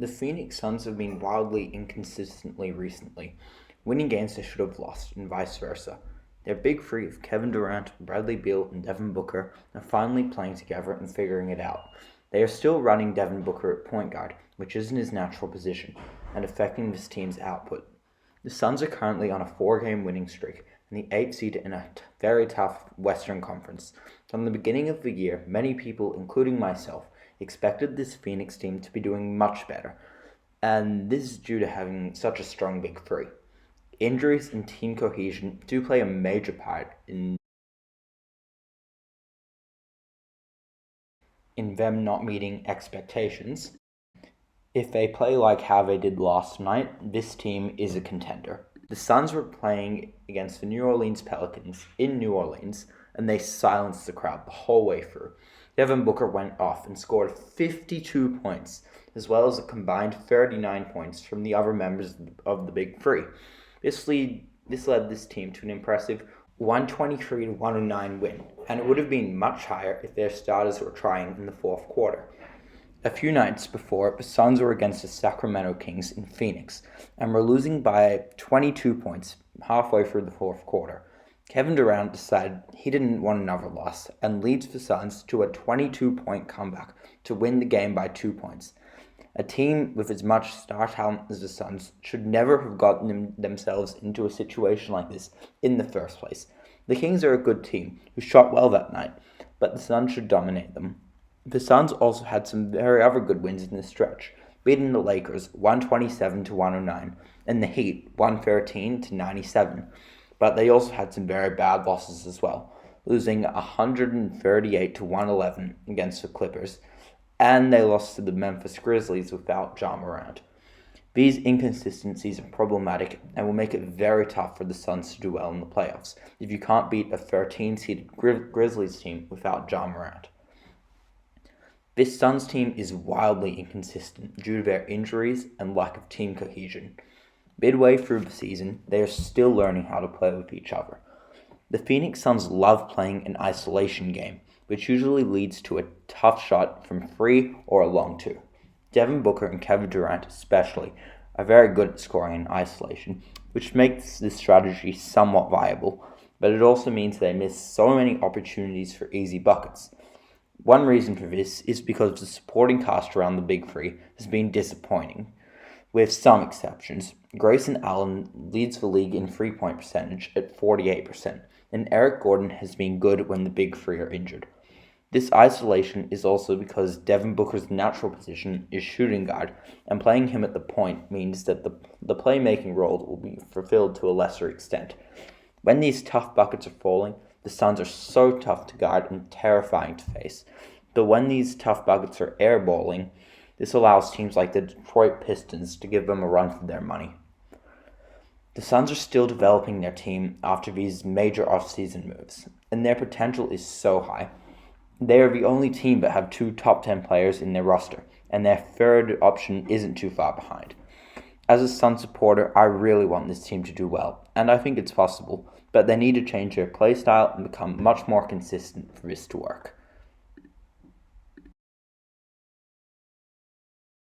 The Phoenix Suns have been wildly inconsistently recently, winning games they should have lost, and vice versa. Their big three of Kevin Durant, Bradley Beal, and Devin Booker are finally playing together and figuring it out. They are still running Devin Booker at point guard, which isn't his natural position, and affecting this team's output. The Suns are currently on a 4-game winning streak and the 8th seed in a very tough Western Conference. From the beginning of the year, many people, including myself, expected this Phoenix team to be doing much better, and this is due to having such a strong big three. Injuries and team cohesion do play a major part in them not meeting expectations. If they play like how they did last night, this team is a contender. The Suns were playing against the New Orleans Pelicans in New Orleans, and they silenced the crowd the whole way through. Devin Booker went off and scored 52 points, as well as a combined 39 points from the other members of the Big Three. This led this team to an impressive 123-109 win, and it would have been much higher if their starters were trying in the fourth quarter. A few nights before, the Suns were against the Sacramento Kings in Phoenix and were losing by 22 points halfway through the fourth quarter. Kevin Durant decided he didn't want another loss and leads the Suns to a 22-point comeback to win the game by 2 points. A team with as much star talent as the Suns should never have gotten themselves into a situation like this in the first place. The Kings are a good team who shot well that night, but the Suns should dominate them. The Suns also had some very other good wins in this stretch, beating the Lakers 127-109 and the Heat 113-97. But they also had some very bad losses as well, losing 138-111 against the Clippers, and they lost to the Memphis Grizzlies without Ja Morant. These inconsistencies are problematic and will make it very tough for the Suns to do well in the playoffs if you can't beat a 13-seeded Grizzlies team without Ja Morant. This Suns team is wildly inconsistent due to their injuries and lack of team cohesion. Midway through the season, they are still learning how to play with each other. The Phoenix Suns love playing an isolation game, which usually leads to a tough shot from 3 or a long 2. Devin Booker and Kevin Durant especially are very good at scoring in isolation, which makes this strategy somewhat viable, but it also means they miss so many opportunities for easy buckets. One reason for this is because the supporting cast around the Big Three has been disappointing, with some exceptions. Grayson Allen leads the league in three-point percentage at 48%, and Eric Gordon has been good when the Big Three are injured. This isolation is also because Devin Booker's natural position is shooting guard, and playing him at the point means that the playmaking role will be fulfilled to a lesser extent. When these tough buckets are falling, the Suns are so tough to guard and terrifying to face. But when these tough buckets are airballing, this allows teams like the Detroit Pistons to give them a run for their money. The Suns are still developing their team after these major offseason moves, and their potential is so high. They are the only team that have 2 top 10 players in their roster, and their third option isn't too far behind. As a Suns supporter, I really want this team to do well, and I think it's possible, but they need to change their play style and become much more consistent for this to work.